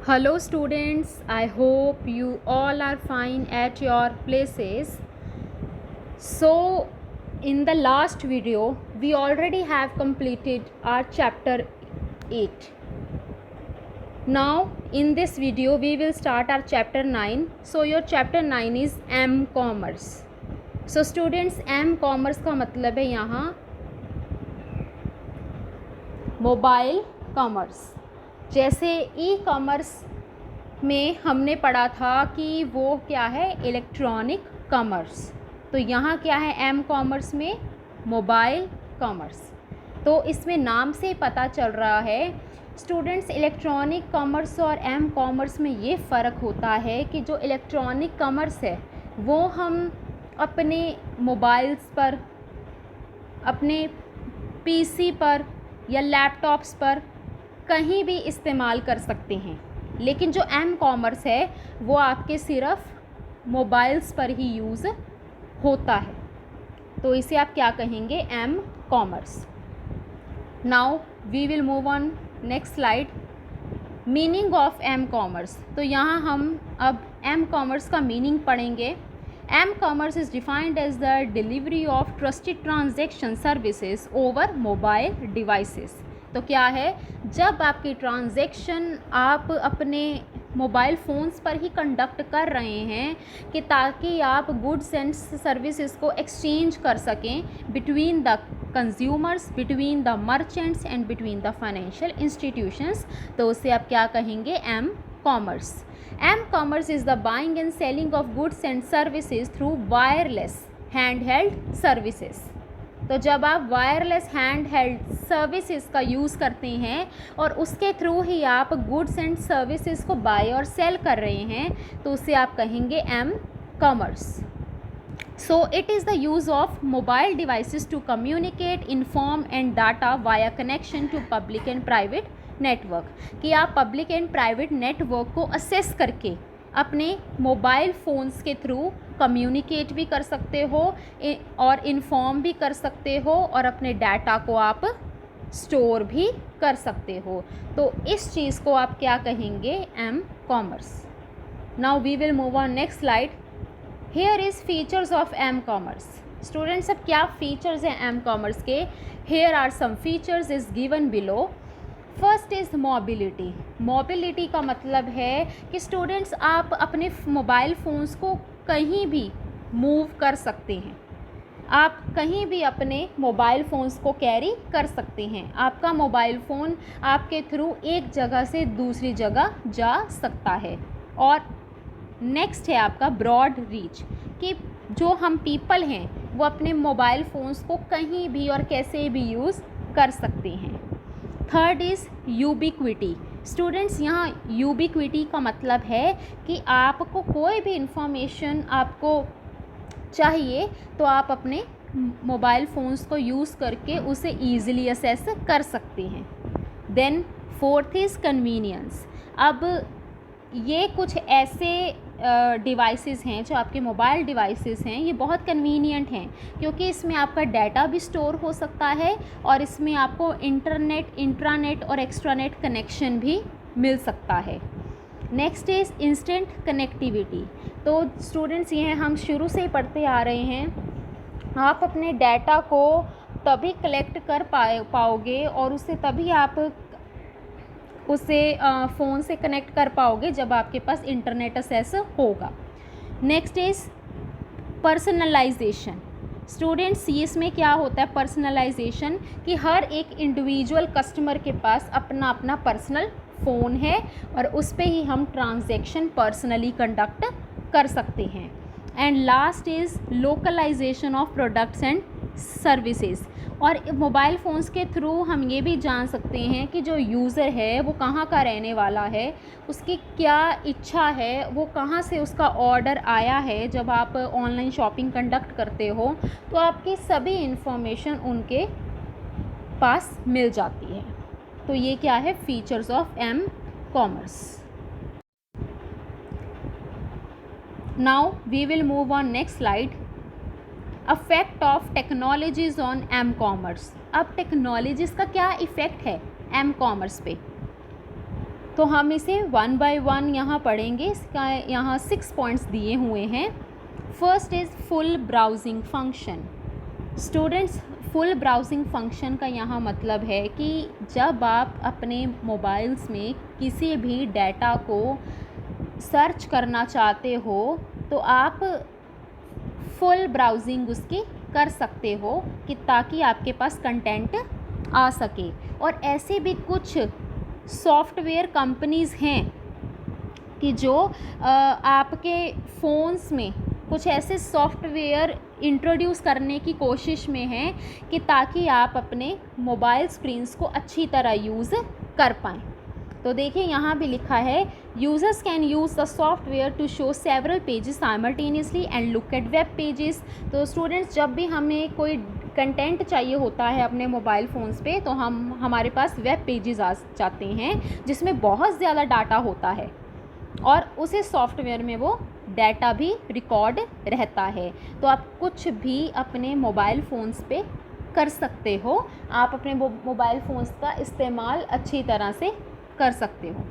Hello students, I hope you all are fine at your places. So in the last video we already have completed our chapter 8. Now in this video we will start our chapter 9. So your chapter 9 is M Commerce. So students, M Commerce का मतलब है यहाँ mobile commerce. जैसे e commerce में हमने पढ़ा था कि वो क्या है, इलेक्ट्रॉनिक कॉमर्स, तो यहाँ क्या है एम कॉमर्स में मोबाइल कॉमर्स। तो इसमें नाम से पता चल रहा है स्टूडेंट्स, इलेक्ट्रॉनिक कॉमर्स और एम कॉमर्स में ये फ़र्क होता है कि जो इलेक्ट्रॉनिक कॉमर्स है वो हम अपने मोबाइल्स पर, अपने पीसी पर या लैपटॉप्स पर कहीं भी इस्तेमाल कर सकते हैं, लेकिन जो एम कॉमर्स है वो आपके सिर्फ मोबाइल्स पर ही यूज़ होता है। तो इसे आप क्या कहेंगे, M commerce. Now we will move on next slide. Meaning of M commerce. तो यहाँ हम अब एम कॉमर्स का मीनिंग पढ़ेंगे। M commerce is defined as the delivery of trusted transaction services over mobile devices. तो क्या है, जब आपकी ट्रांजैक्शन आप अपने मोबाइल फ़ोन्स पर ही कंडक्ट कर रहे हैं कि ताकि आप गुड्स एंड सर्विसेज को एक्सचेंज कर सकें between the consumers, between the merchants and between the financial institutions, तो उसे आप क्या कहेंगे, M commerce. M commerce is the buying and selling of goods and services through wireless hand held services. तो जब आप वायरलेस हैंड हेल्ड सर्विसेज का use करते हैं और उसके थ्रू ही आप गुड्स एंड सर्विसेज को बाय और सेल कर रहे हैं, तो उसे आप कहेंगे M commerce. So it is the use of mobile devices to communicate, inform and data via connection to public and private network. कि आप पब्लिक एंड प्राइवेट नेटवर्क को असेस करके अपने मोबाइल फ़ोन्स के थ्रू कम्युनिकेट भी कर सकते हो और इन्फॉर्म भी कर सकते हो और अपने डाटा को आप स्टोर भी कर सकते हो। तो इस चीज़ को आप क्या कहेंगे, M commerce. Now we will move on next slide. Here is features of M commerce. Students, अब क्या फीचर्स हैं एम कॉमर्स के? Here are some features is given below. First is mobility. Mobility का मतलब है कि स्टूडेंट्स आप अपने मोबाइल फ़ोन्स को कहीं भी मूव कर सकते हैं। आप कहीं भी अपने मोबाइल फ़ोन्स को कैरी कर सकते हैं। आपका मोबाइल फ़ोन आपके थ्रू एक जगह से दूसरी जगह जा सकता है। और नेक्स्ट है आपका ब्रॉड रीच, कि जो हम पीपल हैं वो अपने मोबाइल फ़ोन्स को कहीं भी और कैसे भी यूज़ कर सकते हैं। Third is ubiquity. स्टूडेंट्स, यहाँ यूबिक्विटी का मतलब है कि आपको कोई भी इंफॉर्मेशन आपको चाहिए तो आप अपने मोबाइल फ़ोन्स को यूज़ करके उसे ईज़िली असेस कर सकते हैं। Then fourth is convenience. अब ये कुछ ऐसे डिवाइसेस हैं जो आपके मोबाइल डिवाइसेस हैं, ये बहुत कन्वीनियंट हैं क्योंकि इसमें आपका डाटा भी स्टोर हो सकता है और इसमें आपको इंटरनेट, इंट्रानेट और एक्स्ट्रानेट कनेक्शन भी मिल सकता है। Next is instant connectivity. तो स्टूडेंट्स, ये हम शुरू से ही पढ़ते आ रहे हैं, आप अपने डाटा को तभी कलेक्ट कर पाओगे और उसे तभी आप उसे फ़ोन से कनेक्ट कर पाओगे जब आपके पास इंटरनेट एक्सेस होगा। Next is personalization. स्टूडेंट्स, इसमें क्या होता है पर्सनलाइजेशन, कि हर एक इंडिविजुअल कस्टमर के पास अपना अपना पर्सनल फ़ोन है और उस पर ही हम ट्रांजैक्शन पर्सनली कंडक्ट कर सकते हैं। And last is localization of products and services. और मोबाइल फ़ोन्स के थ्रू हम ये भी जान सकते हैं कि जो यूज़र है वो कहाँ का रहने वाला है, उसकी क्या इच्छा है, वो कहाँ से उसका ऑर्डर आया है। जब आप ऑनलाइन शॉपिंग कंडक्ट करते हो तो आपकी सभी इन्फॉर्मेशन उनके पास मिल जाती है। तो ये क्या है, features of M commerce. Now we will move on next slide. Affect of technologies on M commerce. अब टेक्नोलॉजीज़ का क्या इफ़ेक्ट है एम कॉमर्स पे? तो हम इसे वन बाय वन यहाँ पढ़ेंगे। इसका यहाँ 6 पॉइंट्स दिए हुए हैं। First is full browsing function. Students, full browsing function का यहाँ मतलब है कि जब आप अपने मोबाइल्स में किसी भी डाटा को सर्च करना चाहते हो तो आप फुल ब्राउजिंग उसकी कर सकते हो कि ताकि आपके पास कंटेंट आ सके। और ऐसे भी कुछ सॉफ्टवेयर कंपनीज़ हैं कि जो आपके फ़ोन्स में कुछ ऐसे सॉफ्टवेयर इंट्रोड्यूस करने की कोशिश में हैं कि ताकि आप अपने मोबाइल स्क्रीन्स को अच्छी तरह यूज़ कर पाएँ। तो देखिए यहाँ भी लिखा है users can use the software to show several pages simultaneously and look at web pages. तो स्टूडेंट्स, जब भी हमें कोई कंटेंट चाहिए होता है अपने मोबाइल फ़ोन्स पे तो हमारे पास वेब पेजेस आ जाते हैं जिसमें बहुत ज़्यादा डाटा होता है और उसी सॉफ्टवेयर में वो डाटा भी रिकॉर्ड रहता है। तो आप कुछ भी अपने मोबाइल फ़ोन्स पे कर सकते हो। आप अपने मोबाइल फ़ोन्स का इस्तेमाल अच्छी तरह से कर सकते हो।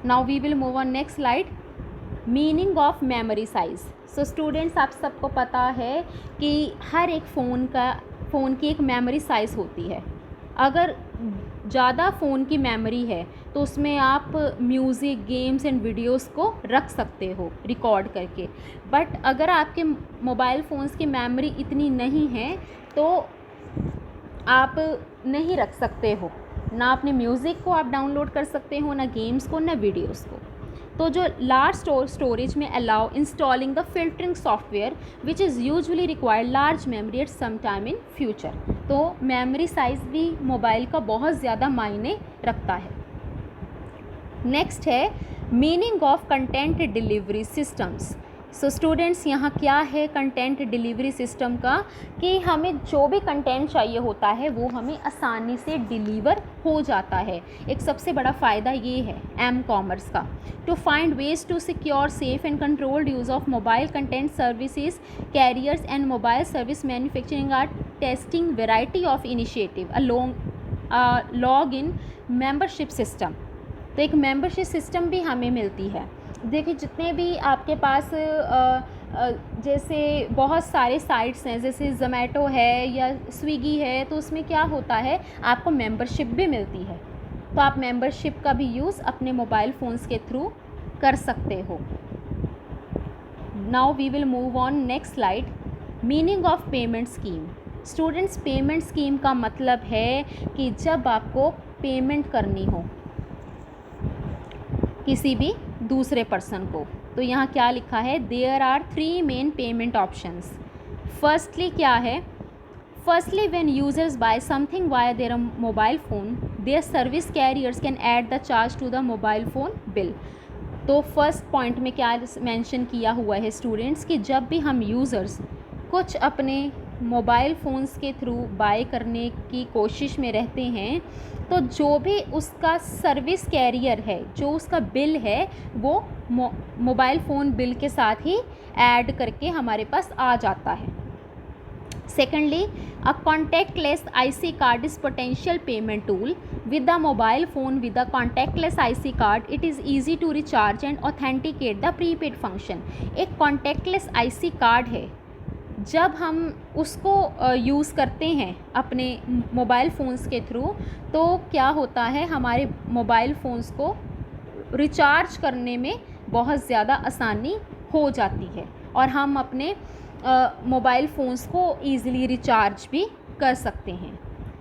Now we will move on next slide. Meaning of memory size. So students, आप सबको पता है कि हर एक फ़ोन की एक मेमोरी साइज़ होती है। अगर ज़्यादा फ़ोन की मेमोरी है तो उसमें आप म्यूज़िक, गेम्स एंड वीडियोस को रख सकते हो रिकॉर्ड करके। बट अगर आपके मोबाइल फ़ोन्स की मेमोरी इतनी नहीं है तो आप नहीं रख सकते हो, ना अपने म्यूज़िक को आप डाउनलोड कर सकते हो, ना गेम्स को, ना वीडियोस को। तो जो लार्ज स्टोरेज में allow installing the filtering software which is usually required large memory at some time in future. तो मेमोरी साइज़ भी मोबाइल का बहुत ज़्यादा मायने रखता है। नेक्स्ट है meaning of content delivery systems. So students, यहाँ क्या है कंटेंट डिलीवरी सिस्टम का कि हमें जो भी कंटेंट चाहिए होता है वो हमें आसानी से डिलीवर हो जाता है। एक सबसे बड़ा फ़ायदा ये है एम कॉमर्स का। To find ways to secure safe and controlled use of mobile content services, carriers and mobile service manufacturing are testing variety of initiative log in membership system. तो एक मेंबरशिप सिस्टम भी हमें मिलती है। देखिए, जितने भी आपके पास जैसे बहुत सारे साइट्स हैं, जैसे ज़ोमैटो है या स्विगी है, तो उसमें क्या होता है आपको मेंबरशिप भी मिलती है। तो आप मेंबरशिप का भी यूज़ अपने मोबाइल फ़ोन्स के थ्रू कर सकते हो। Now we will move on next slide. Meaning of payment scheme. Students, payment scheme का मतलब है कि जब आपको पेमेंट करनी हो किसी भी दूसरे पर्सन को, तो यहाँ क्या लिखा है, there are 3 main payment options. Firstly क्या है, firstly when users buy something via their mobile phone, their service carriers can add the charge to the mobile phone bill. तो फर्स्ट पॉइंट में क्या मेंशन किया हुआ है स्टूडेंट्स कि जब भी हम यूज़र्स कुछ अपने मोबाइल फ़ोन्स के थ्रू बाय करने की कोशिश में रहते हैं तो जो भी उसका सर्विस कैरियर है, जो उसका बिल है, वो मोबाइल फ़ोन बिल के साथ ही ऐड करके हमारे पास आ जाता है। Secondly, a contactless IC card is potential payment tool with the mobile phone with the contactless IC card. It is easy to recharge and authenticate the prepaid function. एक contactless IC card है, जब हम उसको use करते हैं अपने mobile phones के through तो क्या होता है, हमारे मोबाइल फ़ोन्स को रिचार्ज करने में बहुत ज़्यादा आसानी हो जाती है और हम अपने मोबाइल फ़ोन्स को ईज़िली रिचार्ज भी कर सकते हैं।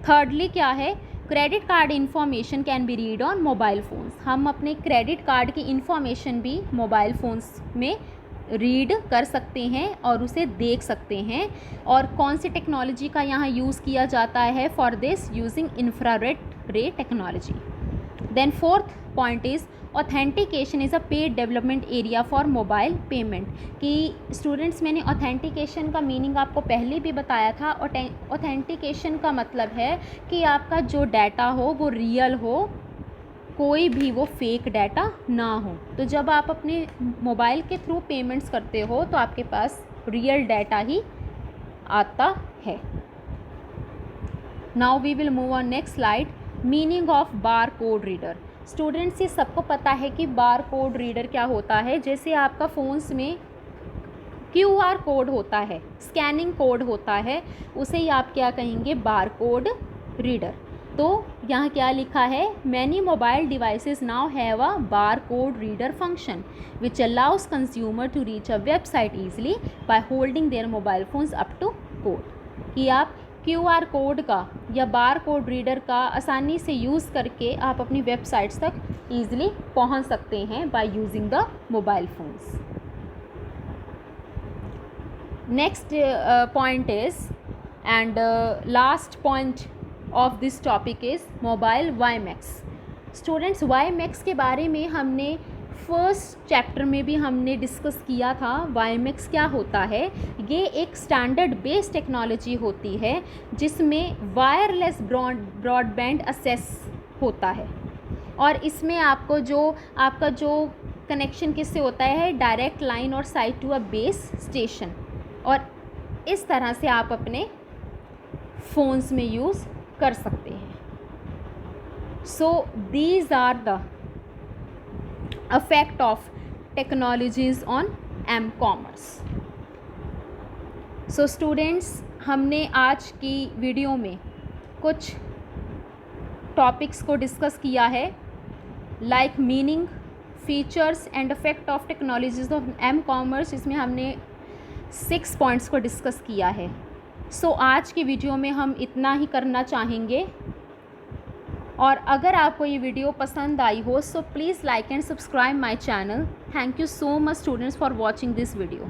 थर्डली क्या है, credit card information can be read on mobile phones. हम अपने क्रेडिट कार्ड की इन्फॉर्मेशन भी मोबाइल फ़ोन्स में रीड कर सकते हैं और उसे देख सकते हैं। और कौन सी टेक्नोलॉजी का यहाँ यूज़ किया जाता है, for this using infrared ray technology. Then fourth point is authentication is a paid development area for mobile payment. कि स्टूडेंट्स, मैंने ऑथेंटिकेशन का मीनिंग आपको पहले भी बताया था। ऑथेंटिकेशन का मतलब है कि आपका जो डाटा हो वो रियल हो, कोई भी वो फेक डाटा ना हो। तो जब आप अपने मोबाइल के थ्रू पेमेंट्स करते हो तो आपके पास रियल डाटा ही आता है। Now we will move on next slide. Meaning of bar code reader. Students ये सबको पता है कि बार कोड रीडर क्या होता है। जैसे आपका फ़ोन्स में QR कोड होता है, स्कैनिंग कोड होता है, उसे ही आप क्या कहेंगे, बार कोड रीडर। तो यहाँ क्या लिखा है, many mobile devices now have a bar code reader function which allows consumer to reach a website easily by holding their mobile phones up to code. कि आप QR कोड का या बार कोड रीडर का आसानी से यूज़ करके आप अपनी वेबसाइट्स तक ईजिली पहुँच सकते हैं by using the mobile phones. Next point is, and last point of this topic is mobile WiMAX। Students WiMAX के बारे में हमने फर्स्ट चैप्टर में भी हमने डिस्कस किया था। WiMAX क्या होता है, ये एक स्टैंडर्ड बेस्ड टेक्नोलॉजी होती है जिसमें वायरलेस ब्रॉडबैंड एक्सेस होता है, और इसमें आपका जो कनेक्शन किससे होता है, डायरेक्ट लाइन और sight to a base station, और इस तरह से आप अपने फ़ोन्स में यूज़ कर सकते हैं। So these are the effect of technologies on M commerce. So students, हमने आज की वीडियो में कुछ टॉपिक्स को डिस्कस किया है, like meaning, features and effect of technologies of M commerce. इसमें हमने 6 पॉइंट्स को डिस्कस किया है। सो आज की वीडियो में हम इतना ही करना चाहेंगे, और अगर आपको ये वीडियो पसंद आई हो so please like and subscribe my channel. Thank you so much students for watching this video.